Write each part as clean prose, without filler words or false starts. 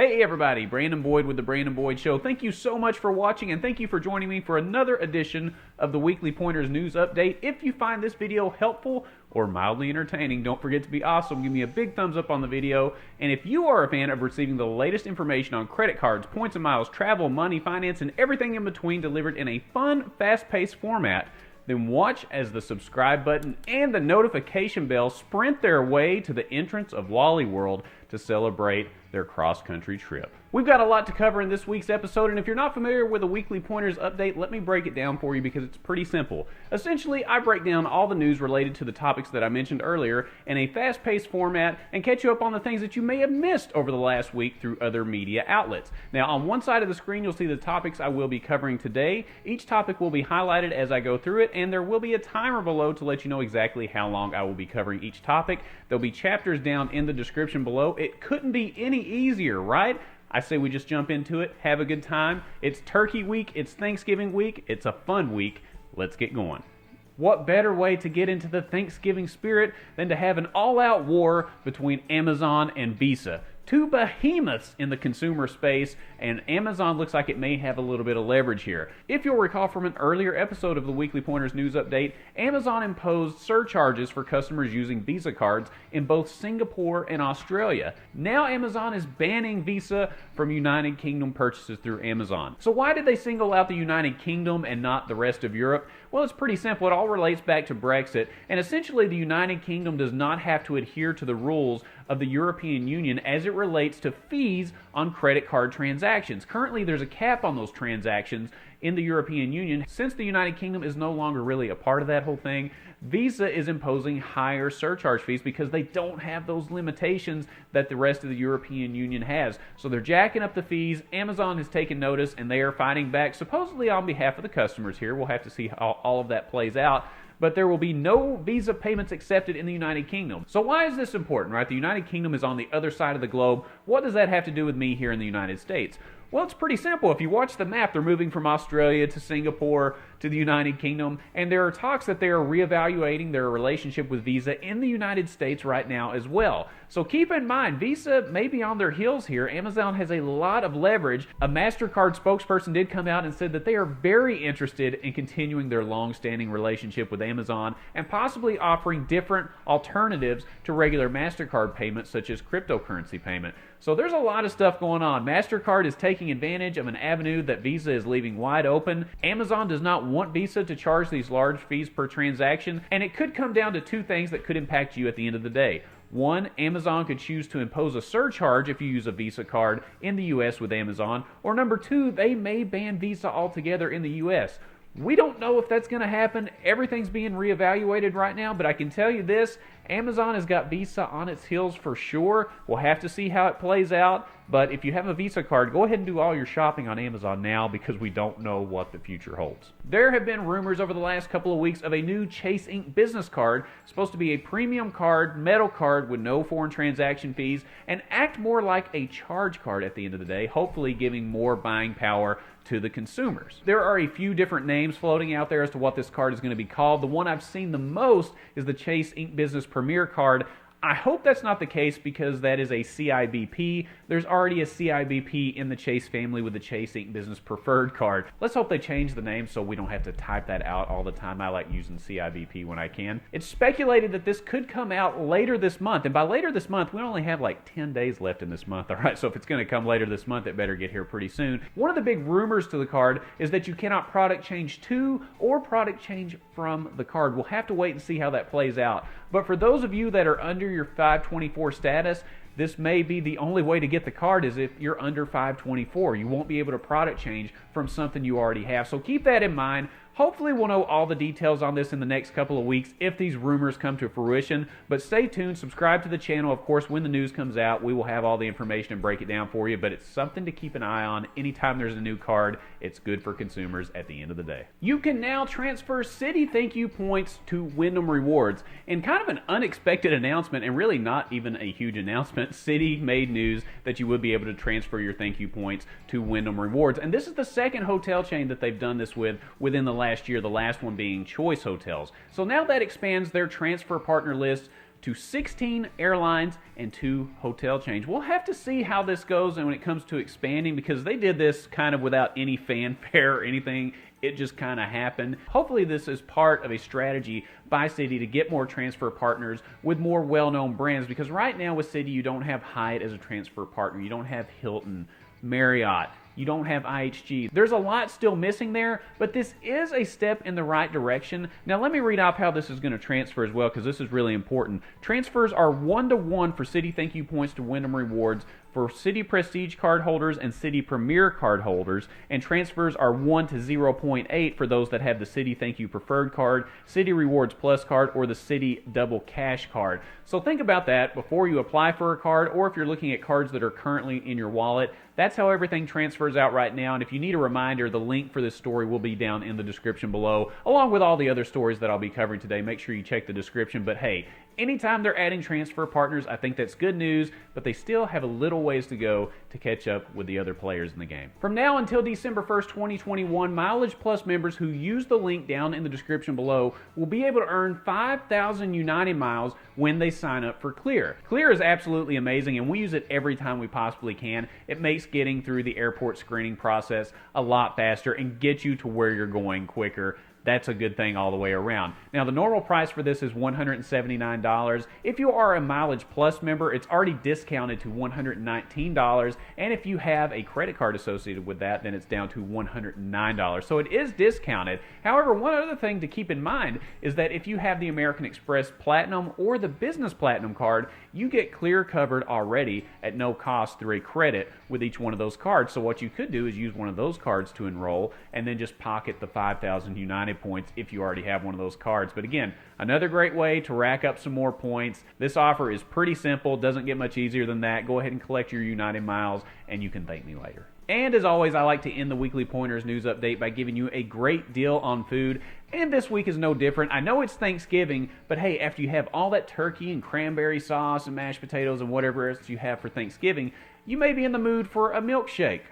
Hey everybody, Brandon Boyd with The Brandon Boyd Show. Thank you so much for watching and thank you for joining me for another edition of the Weekly Pointers News Update. If you find this video helpful or mildly entertaining, don't forget to be awesome. Give me a big thumbs up on the video. And if you are a fan of receiving the latest information on credit cards, points and miles, travel, money, finance, and everything in between delivered in a fun, fast-paced format, then watch as the subscribe button and the notification bell sprint their way to the entrance of Wally World to celebrate their cross-country trip. We've got a lot to cover in this week's episode, and if you're not familiar with a Weekly Pointers update, let me break it down for you because it's pretty simple. Essentially, I break down all the news related to the topics that I mentioned earlier in a fast-paced format and catch you up on the things that you may have missed over the last week through other media outlets. Now, on one side of the screen, you'll see the topics I will be covering today. Each topic will be highlighted as I go through it, and there will be a timer below to let you know exactly how long I will be covering each topic. There'll be chapters down in the description below. It couldn't be any easier, right? I say we just jump into it, have a good time. It's Turkey Week, it's Thanksgiving week, it's a fun week. Let's get going. What better way to get into the Thanksgiving spirit than to have an all-out war between Amazon and Visa? Two behemoths in the consumer space, and Amazon looks like it may have a little bit of leverage here. If you'll recall from an earlier episode of the Weekly Pointers News Update, Amazon imposed surcharges for customers using Visa cards in both Singapore and Australia. Now Amazon is banning Visa from United Kingdom purchases through Amazon. So why did they single out the United Kingdom and not the rest of Europe? Well, it's pretty simple. It all relates back to Brexit, and essentially the United Kingdom does not have to adhere to the rules of the European Union as it relates to fees on credit card transactions. Currently, there's a cap on those transactions in the European Union. Since the United Kingdom is no longer really a part of that whole thing, Visa is imposing higher surcharge fees because they don't have those limitations that the rest of the European Union has. So they're jacking up the fees. Amazon has taken notice and they are fighting back, supposedly on behalf of the customers here. We'll have to see how all of that plays out. But there will be no Visa payments accepted in the United Kingdom. So why is this important, right? The United Kingdom is on the other side of the globe. What does that have to do with me here in the United States? Well, it's pretty simple. If you watch the map, they're moving from Australia to Singapore to the United Kingdom, and there are talks that they are reevaluating their relationship with Visa in the United States right now as well. So keep in mind, Visa may be on their heels here. Amazon has a lot of leverage. A MasterCard spokesperson did come out and said that they are very interested in continuing their long-standing relationship with Amazon and possibly offering different alternatives to regular MasterCard payments, such as cryptocurrency payment. So there's a lot of stuff going on. MasterCard is taking advantage of an avenue that Visa is leaving wide open. Amazon does not want Visa to charge these large fees per transaction, and it could come down to two things that could impact you at the end of the day. One, Amazon could choose to impose a surcharge if you use a Visa card in the U.S. with Amazon, or number two, they may ban Visa altogether in the U.S. We don't know if that's going to happen. Everything's being reevaluated right now, but I can tell you this, Amazon has got Visa on its heels for sure. We'll have to see how it plays out, but if you have a Visa card, go ahead and do all your shopping on Amazon now because we don't know what the future holds. There have been rumors over the last couple of weeks of a new Chase Ink business card, supposed to be a premium card, metal card with no foreign transaction fees, and act more like a charge card at the end of the day, hopefully giving more buying power to the consumers. There are a few different names floating out there as to what this card is going to be called. The one I've seen the most is the Chase Ink Business Premier Card. I hope that's not the case because that is a CIBP. There's already a CIBP in the Chase family with the Chase Ink Business Preferred card. Let's hope they change the name so we don't have to type that out all the time. I like using CIBP when I can. It's speculated that this could come out later this month, and by later this month, we only have like 10 days left in this month, all right? So if it's going to come later this month, it better get here pretty soon. One of the big rumors to the card is that you cannot product change to or product change from the card. We'll have to wait and see how that plays out. But for those of you that are under your 524 status, this may be the only way to get the card is if you're under 524. You won't be able to product change from something you already have. So keep that in mind. Hopefully we'll know all the details on this in the next couple of weeks if these rumors come to fruition. But stay tuned, subscribe to the channel. Of course, when the news comes out, we will have all the information and break it down for you. But it's something to keep an eye on. Anytime there's a new card, it's good for consumers at the end of the day. You can now transfer Citi thank you points to Wyndham Rewards. In kind of an unexpected announcement, and really not even a huge announcement, Citi made news that you would be able to transfer your thank you points to Wyndham Rewards. And this is the second hotel chain that they've done this with within the last year, the last one being Choice Hotels. So now that expands their transfer partner list to 16 airlines and 2 hotel chains. We'll have to see how this goes and when it comes to expanding, because they did this kind of without any fanfare or anything. It just kind of happened. Hopefully this is part of a strategy by Citi to get more transfer partners with more well-known brands, because right now with Citi you don't have Hyatt as a transfer partner, you don't have Hilton, Marriott, you don't have IHG. There's a lot still missing there, but this is a step in the right direction. Now let me read off how this is going to transfer as well, because this is really important. Transfers are 1-to-1 for Citi Thank You points to Wyndham Rewards for Citi Prestige card holders and Citi Premier card holders, and transfers are 1 to 0.8 for those that have the Citi Thank You Preferred card, Citi Rewards Plus card, or the Citi Double Cash card. So think about that before you apply for a card, or if you're looking at cards that are currently in your wallet. That's how everything transfers out right now, and if you need a reminder, the link for this story will be down in the description below, along with all the other stories that I'll be covering today. Make sure you check the description, but hey, anytime they're adding transfer partners, I think that's good news, but they still have a little ways to go to catch up with the other players in the game. From now until December 1st, 2021, Mileage Plus members who use the link down in the description below will be able to earn 5,000 United miles when they sign up for Clear. Clear is absolutely amazing, and we use it every time we possibly can. It makes getting through the airport screening process a lot faster and gets you to where you're going quicker. That's a good thing all the way around. Now, the normal price for this is $179. If you are a Mileage Plus member, it's already discounted to $119. And if you have a credit card associated with that, then it's down to $109. So it is discounted. However, one other thing to keep in mind is that if you have the American Express Platinum or the Business Platinum card, you get Clear covered already at no cost through a credit with each one of those cards. So what you could do is use one of those cards to enroll and then just pocket the 5,000 United points if you already have one of those cards. But again, another great way to rack up some more points. This offer is pretty simple, doesn't get much easier than that. Go ahead and collect your United miles and you can thank me later. And as always, I like to end the Weekly Pointers news update by giving you a great deal on food. And this week is no different. I know it's Thanksgiving, but hey, after you have all that turkey and cranberry sauce and mashed potatoes and whatever else you have for Thanksgiving, you may be in the mood for a milkshake.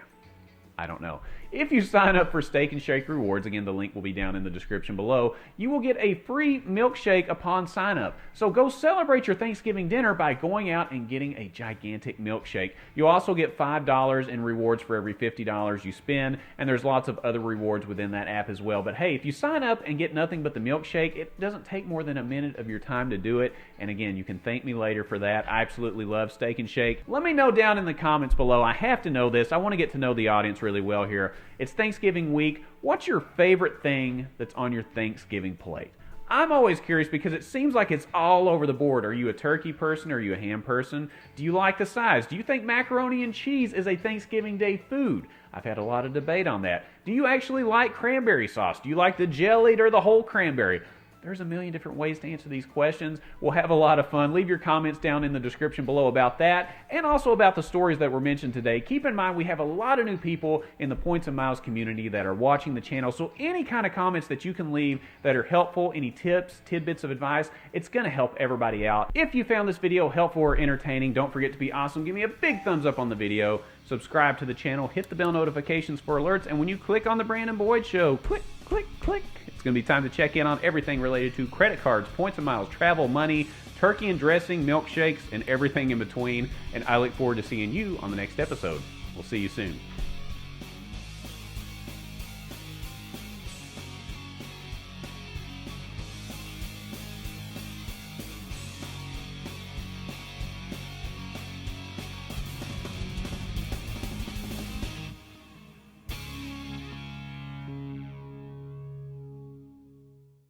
I don't know. If you sign up for Steak and Shake Rewards, again, the link will be down in the description below, you will get a free milkshake upon sign up. So go celebrate your Thanksgiving dinner by going out and getting a gigantic milkshake. You'll also get $5 in rewards for every $50 you spend, and there's lots of other rewards within that app as well. But hey, if you sign up and get nothing but the milkshake, it doesn't take more than a minute of your time to do it. And again, you can thank me later for that. I absolutely love Steak and Shake. Let me know down in the comments below. I have to know this. I want to get to know the audience really well here. It's Thanksgiving week. What's your favorite thing that's on your Thanksgiving plate? I'm always curious because it seems like it's all over the board. Are you a turkey person? Are you a ham person? Do you like the size? Do you think macaroni and cheese is a Thanksgiving Day food? I've had a lot of debate on that. Do you actually like cranberry sauce? Do you like the jellied or the whole cranberry? There's a million different ways to answer these questions. We'll have a lot of fun. Leave your comments down in the description below about that and also about the stories that were mentioned today. Keep in mind we have a lot of new people in the Points and Miles community that are watching the channel, so any kind of comments that you can leave that are helpful, any tips, tidbits of advice, it's going to help everybody out. If you found this video helpful or entertaining, don't forget to be awesome. Give me a big thumbs up on the video. Subscribe to the channel, hit the bell notifications for alerts, and when you click on the Brandon Boyd Show, click, click, click. It's going to be time to check in on everything related to credit cards, points and miles, travel, money, turkey and dressing, milkshakes, and everything in between. And I look forward to seeing you on the next episode. We'll see you soon.